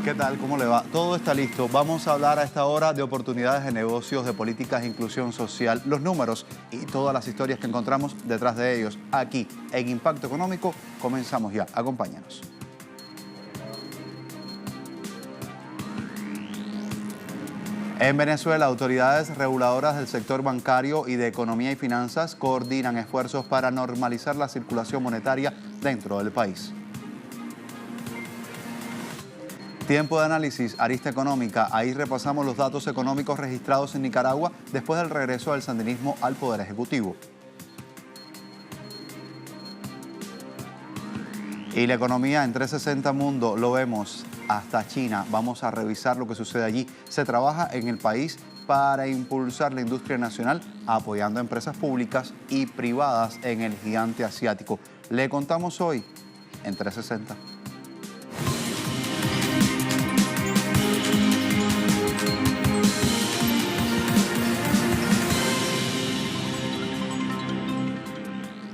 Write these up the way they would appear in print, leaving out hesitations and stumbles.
¿Qué tal? ¿Cómo le va? Todo está listo. Vamos a hablar a esta hora de oportunidades de negocios, de políticas de inclusión social, los números y todas las historias que encontramos detrás de ellos. Aquí, en Impacto Económico, comenzamos ya. Acompáñanos. En Venezuela, autoridades reguladoras del sector bancario y de economía y finanzas coordinan esfuerzos para normalizar la circulación monetaria dentro del país. Tiempo de análisis, arista económica. Ahí repasamos los datos económicos registrados en Nicaragua después del regreso del sandinismo al poder ejecutivo. Y la economía en 360 Mundo lo vemos hasta China. Vamos a revisar lo que sucede allí. Se trabaja en el país para impulsar la industria nacional, apoyando a empresas públicas y privadas en el gigante asiático. Le contamos hoy en 360.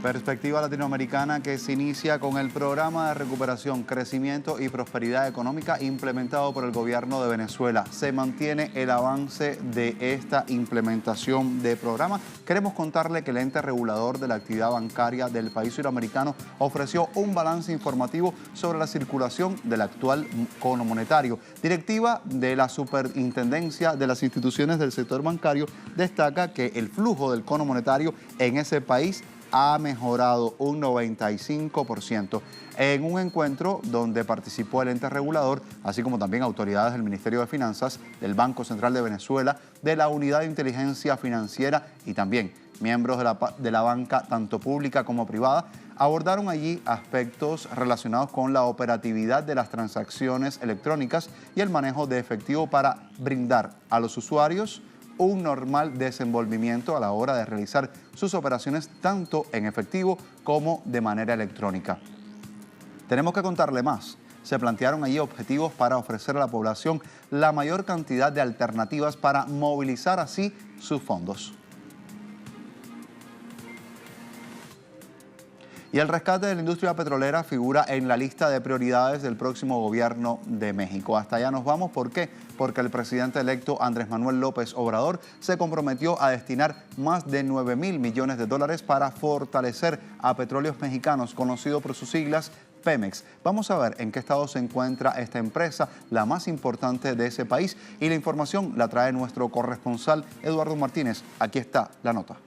Perspectiva latinoamericana que se inicia con el programa de recuperación, crecimiento y prosperidad económica implementado por el gobierno de Venezuela. Se mantiene el avance de esta implementación de programa. Queremos contarle que el ente regulador de la actividad bancaria del país suramericano ofreció un balance informativo sobre la circulación del actual cono monetario. Directiva de la Superintendencia de las Instituciones del Sector Bancario destaca que el flujo del cono monetario en ese país ha mejorado un 95% en un encuentro donde participó el ente regulador, así como también autoridades del Ministerio de Finanzas, del Banco Central de Venezuela, de la Unidad de Inteligencia Financiera y también miembros de la banca tanto pública como privada. Abordaron allí aspectos relacionados con la operatividad de las transacciones electrónicas y el manejo de efectivo para brindar a los usuarios un normal desenvolvimiento a la hora de realizar sus operaciones tanto en efectivo como de manera electrónica. Tenemos que contarle más. Se plantearon allí objetivos para ofrecer a la población la mayor cantidad de alternativas para movilizar así sus fondos. Y el rescate de la industria petrolera figura en la lista de prioridades del próximo gobierno de México. Hasta allá nos vamos. ¿Por qué? Porque el presidente electo Andrés Manuel López Obrador se comprometió a destinar más de 9.000 millones de dólares para fortalecer a Petróleos Mexicanos, conocido por sus siglas Pemex. Vamos a ver en qué estado se encuentra esta empresa, la más importante de ese país. Y la información la trae nuestro corresponsal Eduardo Martínez. Aquí está la nota.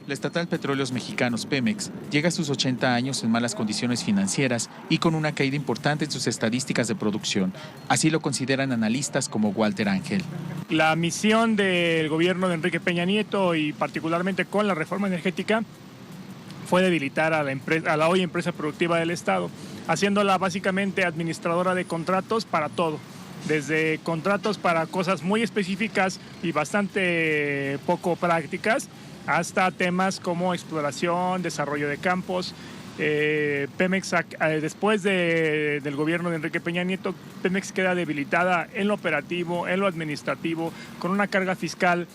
La estatal Petróleos Mexicanos, Pemex, llega a sus 80 años en malas condiciones financieras y con una caída importante en sus estadísticas de producción. Así lo consideran analistas como Walter Ángel. La misión del gobierno de Enrique Peña Nieto y particularmente con la reforma energética fue debilitar a la hoy empresa productiva del Estado, haciéndola básicamente administradora de contratos para todo. Desde contratos para cosas muy específicas y bastante poco prácticas, hasta temas como exploración, desarrollo de campos. Pemex, después del gobierno de Enrique Peña Nieto, Pemex queda debilitada en lo operativo, en lo administrativo, con una carga fiscal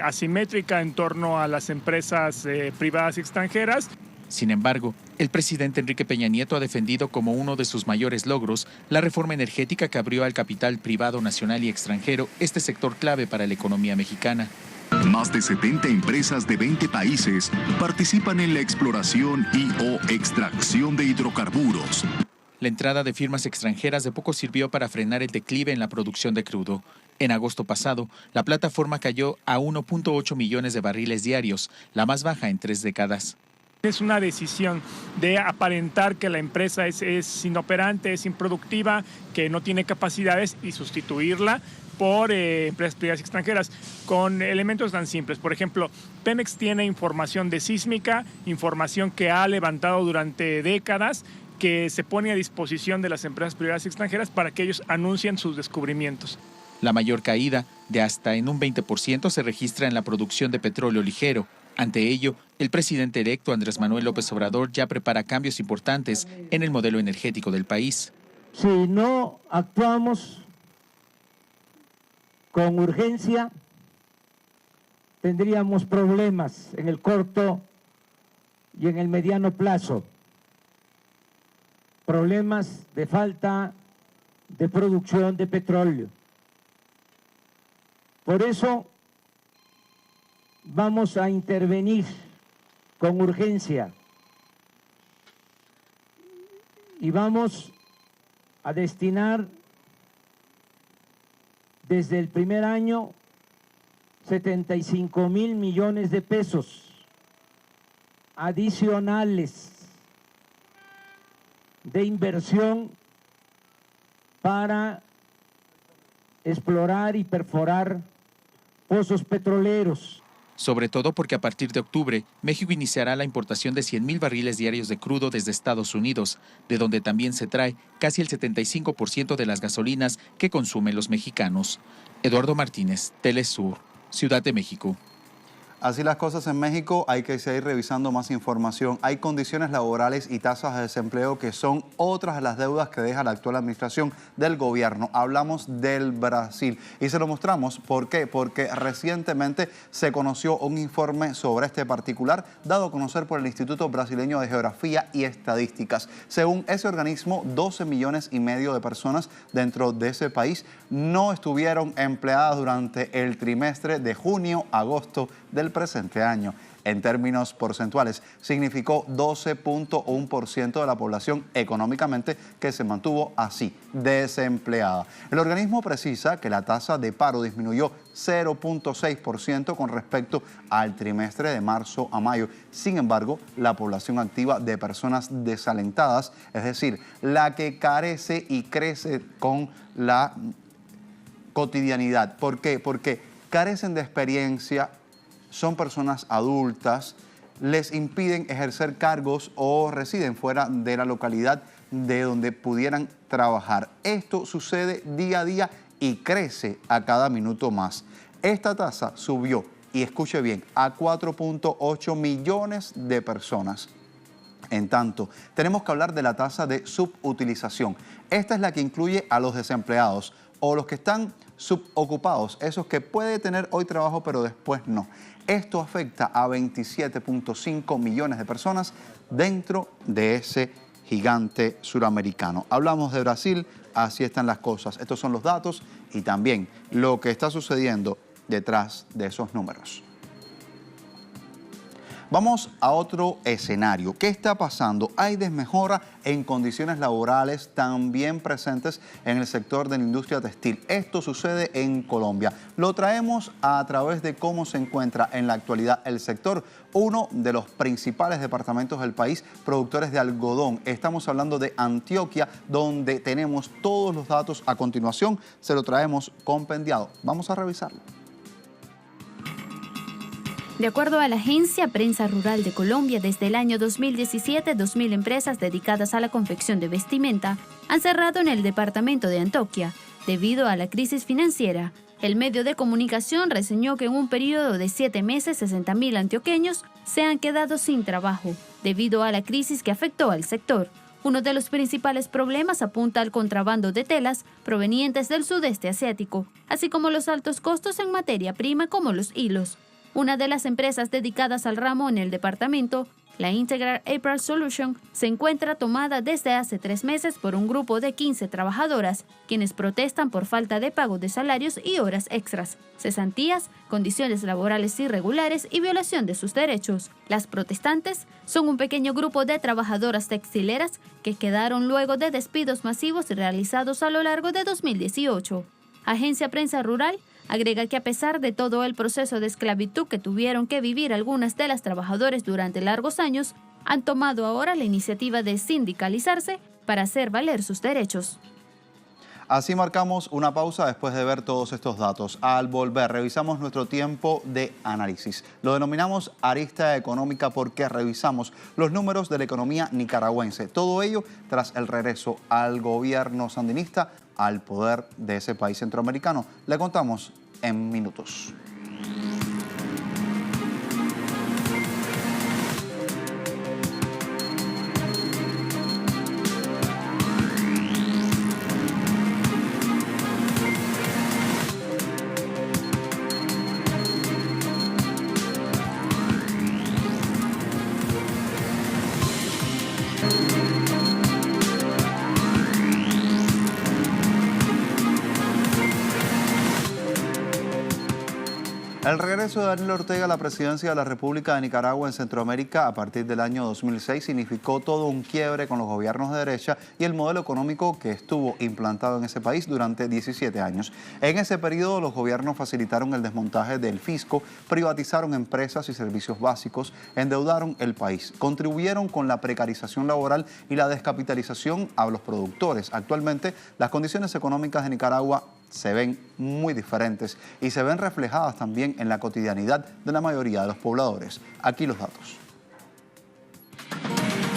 asimétrica en torno a las empresas privadas y extranjeras. Sin embargo, el presidente Enrique Peña Nieto ha defendido como uno de sus mayores logros la reforma energética que abrió al capital privado nacional y extranjero este sector clave para la economía mexicana. Más de 70 empresas de 20 países participan en la exploración y/o extracción de hidrocarburos. La entrada de firmas extranjeras de poco sirvió para frenar el declive en la producción de crudo. En agosto pasado, la plataforma cayó a 1.8 millones de barriles diarios, la más baja en 3 décadas. Es una decisión de aparentar que la empresa es inoperante, es improductiva, que no tiene capacidades y sustituirla por empresas privadas extranjeras con elementos tan simples. Por ejemplo, Pemex tiene información de sísmica, información que ha levantado durante décadas, que se pone a disposición de las empresas privadas extranjeras para que ellos anuncien sus descubrimientos. La mayor caída, de hasta en un 20%, se registra en la producción de petróleo ligero. Ante ello, el presidente electo Andrés Manuel López Obrador ya prepara cambios importantes en el modelo energético del país. Si no actuamos con urgencia, tendríamos problemas en el corto y en el mediano plazo. Problemas de falta de producción de petróleo. Por eso vamos a intervenir con urgencia y vamos a destinar desde el primer año 75,000 millones de pesos adicionales de inversión para explorar y perforar pozos petroleros. Sobre todo porque a partir de octubre, México iniciará la importación de 100,000 barriles diarios de crudo desde Estados Unidos, de donde también se trae casi el 75% de las gasolinas que consumen los mexicanos. Eduardo Martínez, Telesur, Ciudad de México. Así las cosas en México, hay que seguir revisando más información. Hay condiciones laborales y tasas de desempleo que son otras de las deudas que deja la actual administración del gobierno. Hablamos del Brasil y se lo mostramos. ¿Por qué? Porque recientemente se conoció un informe sobre este particular dado a conocer por el Instituto Brasileño de Geografía y Estadísticas. Según ese organismo, 12,5 millones de personas dentro de ese país no estuvieron empleadas durante el trimestre de junio-agosto del presente año. En términos porcentuales, significó 12,1% de la población económicamente que se mantuvo así, desempleada. El organismo precisa que la tasa de paro disminuyó 0,6% con respecto al trimestre de marzo a mayo. Sin embargo, la población activa de personas desalentadas, es decir, la que carece y crece con la cotidianidad. ¿Por qué? Porque carecen de experiencia, son personas adultas, les impiden ejercer cargos o residen fuera de la localidad de donde pudieran trabajar. Esto sucede día a día y crece a cada minuto más. Esta tasa subió, y escuche bien, a 4,8 millones de personas. En tanto, tenemos que hablar de la tasa de subutilización. Esta es la que incluye a los desempleados o los que están subocupados, esos que puede tener hoy trabajo pero después no. Esto afecta a 27,5 millones de personas dentro de ese gigante suramericano. Hablamos de Brasil, así están las cosas. Estos son los datos y también lo que está sucediendo detrás de esos números. Vamos a otro escenario. ¿Qué está pasando? Hay desmejora en condiciones laborales también presentes en el sector de la industria textil. Esto sucede en Colombia. Lo traemos a través de cómo se encuentra en la actualidad el sector, uno de los principales departamentos del país, productores de algodón. Estamos hablando de Antioquia, donde tenemos todos los datos a continuación. Se lo traemos compendiado. Vamos a revisarlo. De acuerdo a la Agencia Prensa Rural de Colombia, desde el año 2017, 2.000 empresas dedicadas a la confección de vestimenta han cerrado en el departamento de Antioquia. Debido a la crisis financiera, el medio de comunicación reseñó que en un periodo de 7 meses, 60.000 antioqueños se han quedado sin trabajo, debido a la crisis que afectó al sector. Uno de los principales problemas apunta al contrabando de telas provenientes del sudeste asiático, así como los altos costos en materia prima como los hilos. Una de las empresas dedicadas al ramo en el departamento, la Integral Apparel Solution, se encuentra tomada desde hace 3 meses por un grupo de 15 trabajadoras, quienes protestan por falta de pago de salarios y horas extras, cesantías, condiciones laborales irregulares y violación de sus derechos. Las protestantes son un pequeño grupo de trabajadoras textileras que quedaron luego de despidos masivos realizados a lo largo de 2018. Agencia Prensa Rural agrega que a pesar de todo el proceso de esclavitud que tuvieron que vivir algunas de las trabajadoras durante largos años, han tomado ahora la iniciativa de sindicalizarse para hacer valer sus derechos. Así marcamos una pausa después de ver todos estos datos. Al volver, revisamos nuestro tiempo de análisis. Lo denominamos arista económica porque revisamos los números de la economía nicaragüense. Todo ello tras el regreso al gobierno sandinista al poder de ese país centroamericano. Le contamos en minutos. El regreso de Daniel Ortega a la presidencia de la República de Nicaragua en Centroamérica a partir del año 2006 significó todo un quiebre con los gobiernos de derecha y el modelo económico que estuvo implantado en ese país durante 17 años. En ese periodo, los gobiernos facilitaron el desmontaje del fisco, privatizaron empresas y servicios básicos, endeudaron el país, contribuyeron con la precarización laboral y la descapitalización a los productores. Actualmente, las condiciones económicas de Nicaragua se ven muy diferentes y se ven reflejadas también en la cotidianidad de la mayoría de los pobladores. Aquí los datos.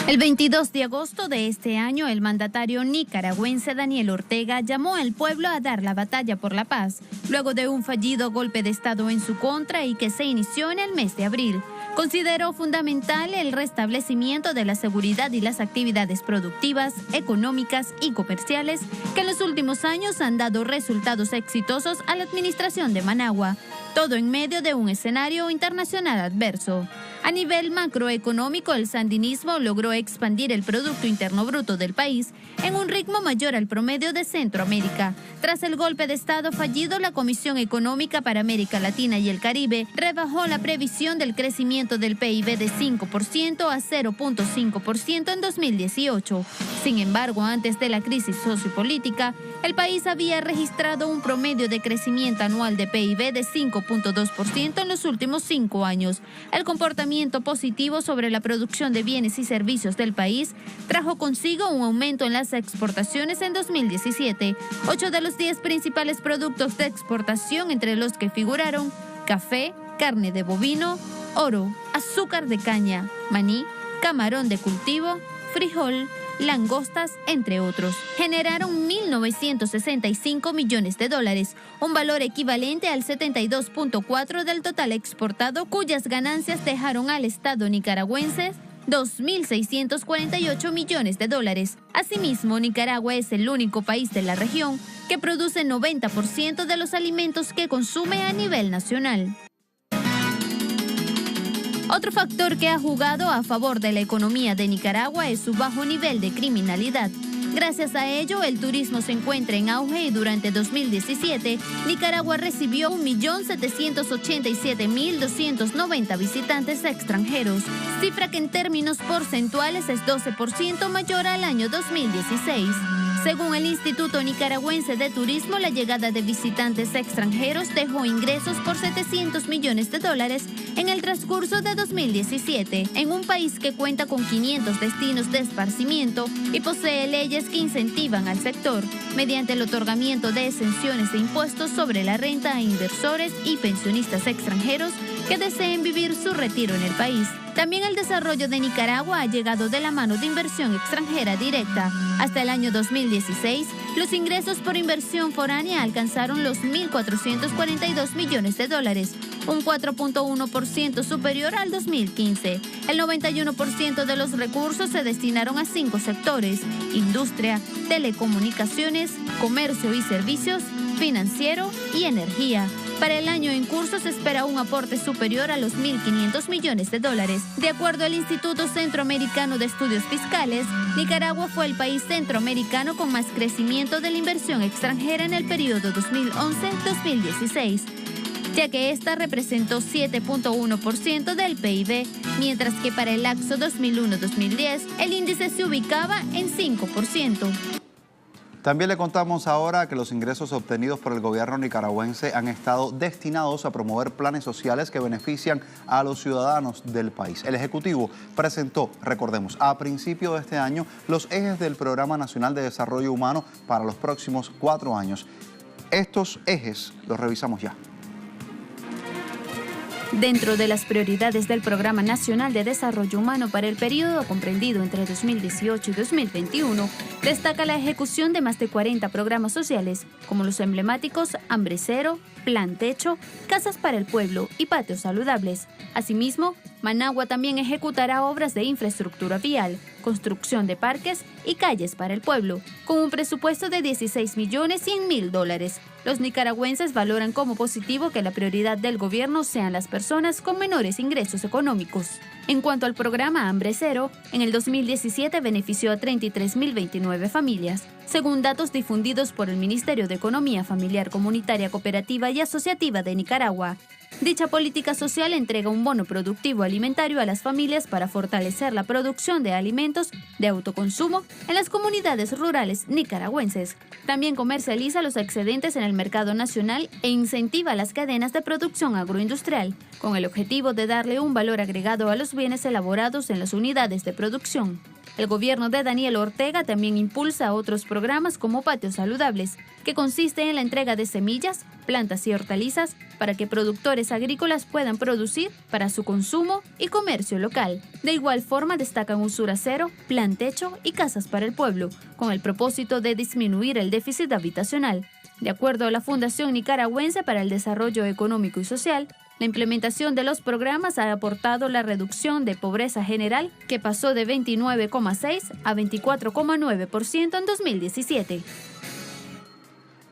El 22 de agosto de este año, el mandatario nicaragüense Daniel Ortega llamó al pueblo a dar la batalla por la paz, luego de un fallido golpe de Estado en su contra y que se inició en el mes de abril. Consideró fundamental el restablecimiento de la seguridad y las actividades productivas, económicas y comerciales que en los últimos años han dado resultados exitosos a la administración de Managua, todo en medio de un escenario internacional adverso. A nivel macroeconómico, el sandinismo logró expandir el Producto Interno Bruto del país en un ritmo mayor al promedio de Centroamérica. Tras el golpe de Estado fallido, la Comisión Económica para América Latina y el Caribe rebajó la previsión del crecimiento del PIB de 5% a 0.5% en 2018. Sin embargo, antes de la crisis sociopolítica, el país había registrado un promedio de crecimiento anual de PIB de 5.2% en los últimos 5 años. El comportamiento positivo sobre la producción de bienes y servicios del país trajo consigo un aumento en las exportaciones en 2017. 8 de los 10 principales productos de exportación, entre los que figuraron café, carne de bovino, oro, azúcar de caña, maní, camarón de cultivo, frijol, langostas, entre otros, generaron 1.965 millones de dólares, un valor equivalente al 72.4% del total exportado, cuyas ganancias dejaron al Estado nicaragüense 2.648 millones de dólares. Asimismo, Nicaragua es el único país de la región que produce 90% de los alimentos que consume a nivel nacional. Otro factor que ha jugado a favor de la economía de Nicaragua es su bajo nivel de criminalidad. Gracias a ello, el turismo se encuentra en auge y durante 2017, Nicaragua recibió 1.787.290 visitantes extranjeros, cifra que en términos porcentuales es 12% mayor al año 2016. Según el Instituto Nicaragüense de Turismo, la llegada de visitantes extranjeros dejó ingresos por 700 millones de dólares en el transcurso de 2017, en un país que cuenta con 500 destinos de esparcimiento y posee leyes que incentivan al sector, mediante el otorgamiento de exenciones de impuestos sobre la renta a inversores y pensionistas extranjeros que deseen vivir su retiro en el país. También el desarrollo de Nicaragua ha llegado de la mano de inversión extranjera directa. Hasta el año 2016, los ingresos por inversión foránea alcanzaron los 1.442 millones de dólares, un 4.1% superior al 2015. El 91% de los recursos se destinaron a 5 sectores: industria, telecomunicaciones, comercio y servicios, financiero y energía. Para el año en curso se espera un aporte superior a los 1.500 millones de dólares. De acuerdo al Instituto Centroamericano de Estudios Fiscales, Nicaragua fue el país centroamericano con más crecimiento de la inversión extranjera en el periodo 2011-2016, ya que esta representó 7.1% del PIB, mientras que para el lapso 2001-2010 el índice se ubicaba en 5%. También le contamos ahora que los ingresos obtenidos por el gobierno nicaragüense han estado destinados a promover planes sociales que benefician a los ciudadanos del país. El Ejecutivo presentó, recordemos, a principio de este año los ejes del Programa Nacional de Desarrollo Humano para los próximos 4 años. Estos ejes los revisamos ya. Dentro de las prioridades del Programa Nacional de Desarrollo Humano para el periodo comprendido entre 2018 y 2021, destaca la ejecución de más de 40 programas sociales, como los emblemáticos Hambre Cero, Plan Techo, Casas para el Pueblo y Patios Saludables. Asimismo, Managua también ejecutará obras de infraestructura vial, construcción de parques y calles para el pueblo, con un presupuesto de $16.100.000. Los nicaragüenses valoran como positivo que la prioridad del gobierno sean las personas con menores ingresos económicos. En cuanto al programa Hambre Cero, en el 2017 benefició a 33.029 familias, según datos difundidos por el Ministerio de Economía Familiar, Comunitaria, Cooperativa y Asociativa de Nicaragua. Dicha política social entrega un bono productivo alimentario a las familias para fortalecer la producción de alimentos de autoconsumo en las comunidades rurales nicaragüenses. También comercializa los excedentes en el mercado nacional e incentiva las cadenas de producción agroindustrial, con el objetivo de darle un valor agregado a los bienes elaborados en las unidades de producción. El gobierno de Daniel Ortega también impulsa otros programas como Patios Saludables, que consiste en la entrega de semillas, plantas y hortalizas para que productores agrícolas puedan producir para su consumo y comercio local. De igual forma destacan Usura Cero, Plan Techo y Casas para el Pueblo, con el propósito de disminuir el déficit habitacional. De acuerdo a la Fundación Nicaragüense para el Desarrollo Económico y Social, la implementación de los programas ha aportado la reducción de pobreza general, que pasó de 29,6 a 24,9% en 2017.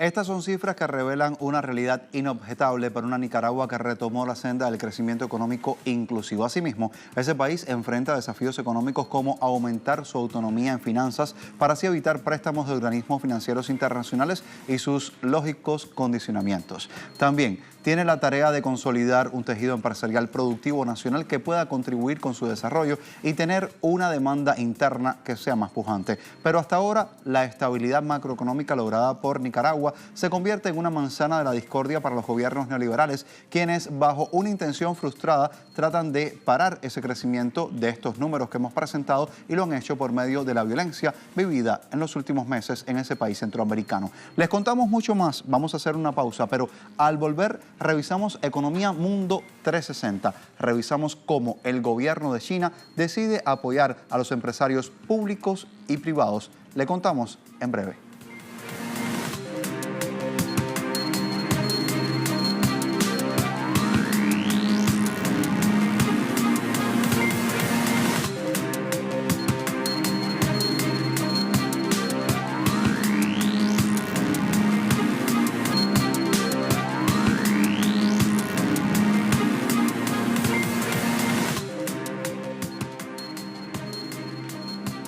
Estas son cifras que revelan una realidad inobjetable para una Nicaragua que retomó la senda del crecimiento económico inclusivo. Asimismo, ese país enfrenta desafíos económicos como aumentar su autonomía en finanzas para así evitar préstamos de organismos financieros internacionales y sus lógicos condicionamientos. También tiene la tarea de consolidar un tejido empresarial productivo nacional que pueda contribuir con su desarrollo y tener una demanda interna que sea más pujante. Pero hasta ahora, la estabilidad macroeconómica lograda por Nicaragua se convierte en una manzana de la discordia para los gobiernos neoliberales, quienes bajo una intención frustrada tratan de parar ese crecimiento de estos números que hemos presentado y lo han hecho por medio de la violencia vivida en los últimos meses en ese país centroamericano. Les contamos mucho más, vamos a hacer una pausa, pero al volver revisamos Economía Mundo 360, revisamos cómo el gobierno de China decide apoyar a los empresarios públicos y privados. Le contamos en breve.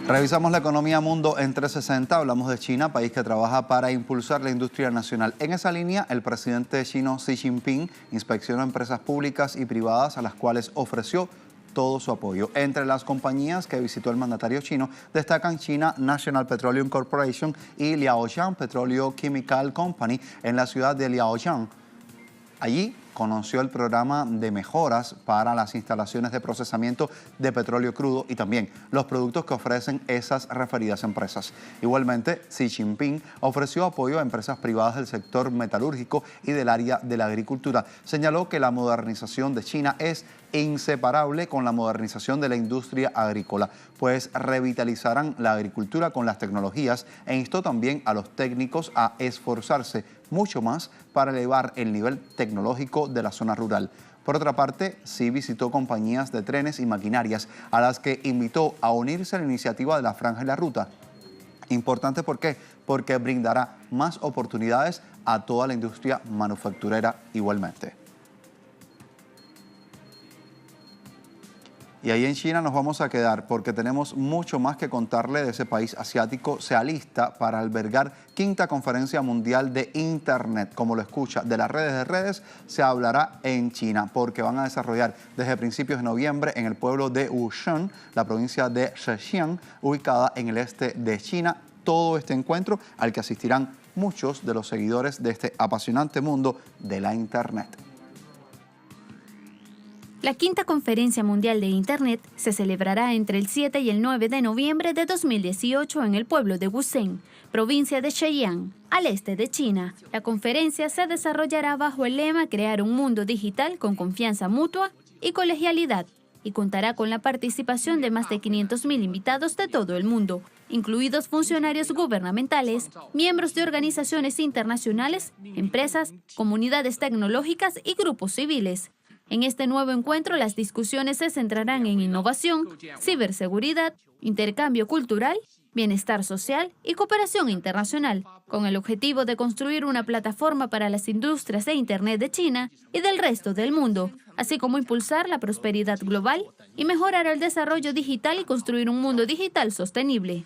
Revisamos la Economía Mundo en 360, hablamos de China, país que trabaja para impulsar la industria nacional. En esa línea, el presidente chino Xi Jinping inspeccionó empresas públicas y privadas a las cuales ofreció todo su apoyo. Entre las compañías que visitó el mandatario chino destacan China National Petroleum Corporation y Liaoyang Petroleum Chemical Company en la ciudad de Liaoyang. Allí conoció el programa de mejoras para las instalaciones de procesamiento de petróleo crudo y también los productos que ofrecen esas referidas empresas. Igualmente, Xi Jinping ofreció apoyo a empresas privadas del sector metalúrgico y del área de la agricultura. Señaló que la modernización de China es inseparable con la modernización de la industria agrícola, pues revitalizarán la agricultura con las tecnologías e instó también a los técnicos a esforzarse mucho más para elevar el nivel tecnológico de la zona rural. Por otra parte, sí visitó compañías de trenes y maquinarias a las que invitó a unirse a la iniciativa de la Franja y la Ruta. Importante, ¿por qué? Porque brindará más oportunidades a toda la industria manufacturera igualmente. Y ahí en China nos vamos a quedar porque tenemos mucho más que contarle de ese país asiático. Se alista para albergar 5ª Conferencia Mundial de Internet. Como lo escucha, de las redes de redes se hablará en China porque van a desarrollar desde principios de noviembre en el pueblo de Wushan, la provincia de Zhejiang, ubicada en el este de China, todo este encuentro al que asistirán muchos de los seguidores de este apasionante mundo de la Internet. La 5ª Conferencia Mundial de Internet se celebrará entre el 7 y el 9 de noviembre de 2018 en el pueblo de Wuzhen, provincia de Zhejiang, al este de China. La conferencia se desarrollará bajo el lema Crear un mundo digital con confianza mutua y colegialidad y contará con la participación de más de 500.000 invitados de todo el mundo, incluidos funcionarios gubernamentales, miembros de organizaciones internacionales, empresas, comunidades tecnológicas y grupos civiles. En este nuevo encuentro, las discusiones se centrarán en innovación, ciberseguridad, intercambio cultural bienestar social y cooperación internacional, con el objetivo de construir una plataforma para las industrias de Internet de China y del resto del mundo, así como impulsar la prosperidad global y mejorar el desarrollo digital y construir un mundo digital sostenible.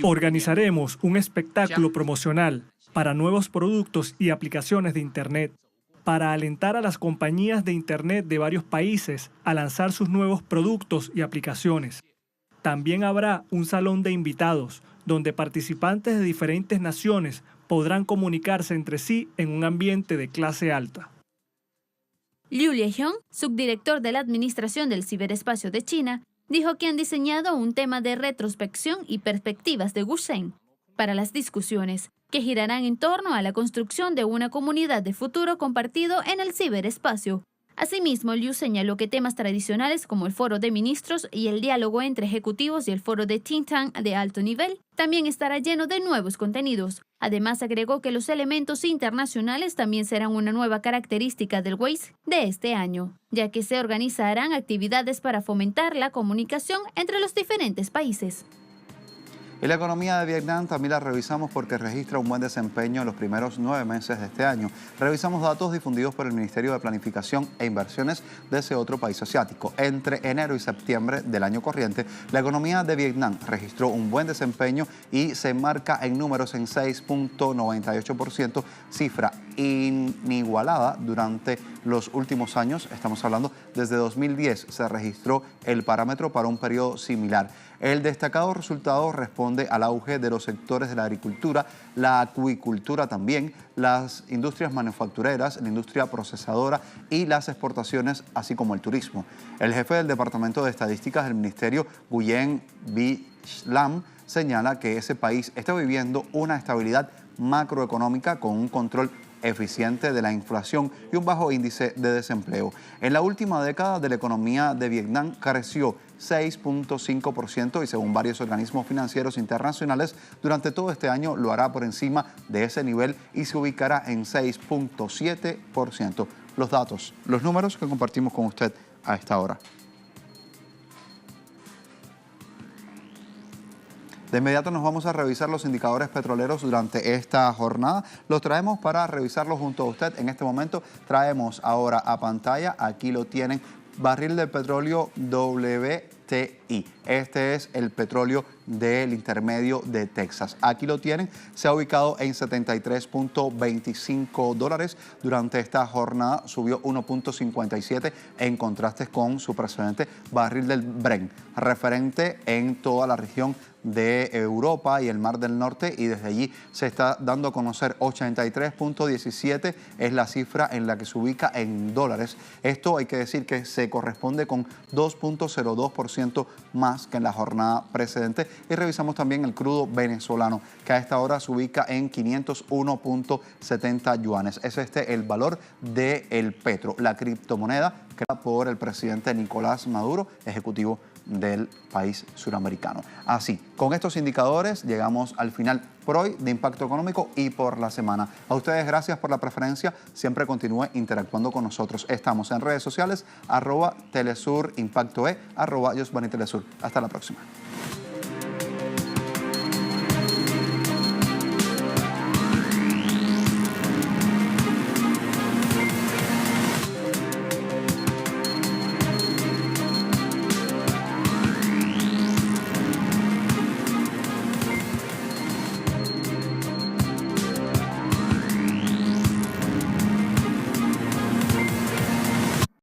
Organizaremos un espectáculo promocional para nuevos productos y aplicaciones de Internet, para alentar a las compañías de Internet de varios países a lanzar sus nuevos productos y aplicaciones. También habrá un salón de invitados, donde participantes de diferentes naciones podrán comunicarse entre sí en un ambiente de clase alta. Liu Liexiong, subdirector de la Administración del Ciberespacio de China, dijo que han diseñado un tema de retrospección y perspectivas de Gusheng para las discusiones, que girarán en torno a la construcción de una comunidad de futuro compartido en el ciberespacio. Asimismo, Liu señaló que temas tradicionales como el foro de ministros y el diálogo entre ejecutivos y el foro de think tank de alto nivel también estará lleno de nuevos contenidos. Además, agregó que los elementos internacionales también serán una nueva característica del WAIS de este año, ya que se organizarán actividades para fomentar la comunicación entre los diferentes países. Y la economía de Vietnam también la revisamos porque registra un buen desempeño en los primeros 9 meses de este año. Revisamos datos difundidos por el Ministerio de Planificación e Inversiones de ese otro país asiático. Entre enero y septiembre del año corriente, la economía de Vietnam registró un buen desempeño y se marca en números en 6.98%, cifra inigualada durante los últimos años. Estamos hablando desde 2010 se registró el parámetro para un periodo similar. El destacado resultado responde al auge de los sectores de la agricultura, la acuicultura también, las industrias manufactureras, la industria procesadora y las exportaciones, así como el turismo. El jefe del Departamento de Estadísticas del Ministerio, Nguyen Binh Lam, señala que ese país está viviendo una estabilidad macroeconómica con un control eficiente de la inflación y un bajo índice de desempleo. En la última década de la economía de Vietnam creció 6.5% y según varios organismos financieros internacionales, durante todo este año lo hará por encima de ese nivel y se ubicará en 6.7%. Los datos, los números que compartimos con usted a esta hora. De inmediato nos vamos a revisar los indicadores petroleros durante esta jornada. Los traemos para revisarlos junto a usted. En este momento traemos ahora a pantalla, aquí lo tienen, barril de petróleo WTI. Este es el petróleo del intermedio de Texas. Aquí lo tienen, se ha ubicado en $73.25. Durante esta jornada subió 1.57 en contraste con su precedente barril del Brent, referente en toda la región de Europa y el Mar del Norte, y desde allí se está dando a conocer 83.17 es la cifra en la que se ubica en dólares. Esto hay que decir que se corresponde con 2.02% más que en la jornada precedente. Y revisamos también el crudo venezolano, que a esta hora se ubica en 501.70 yuanes. Es el valor del petro, la criptomoneda creada por el presidente Nicolás Maduro, ejecutivo del país suramericano. Así, con estos indicadores llegamos al final por hoy de Impacto Económico y por la semana. A ustedes gracias por la preferencia, siempre continúe interactuando con nosotros. Estamos en redes sociales, @Telesur Impacto @YosvaniTelesur. Hasta la próxima.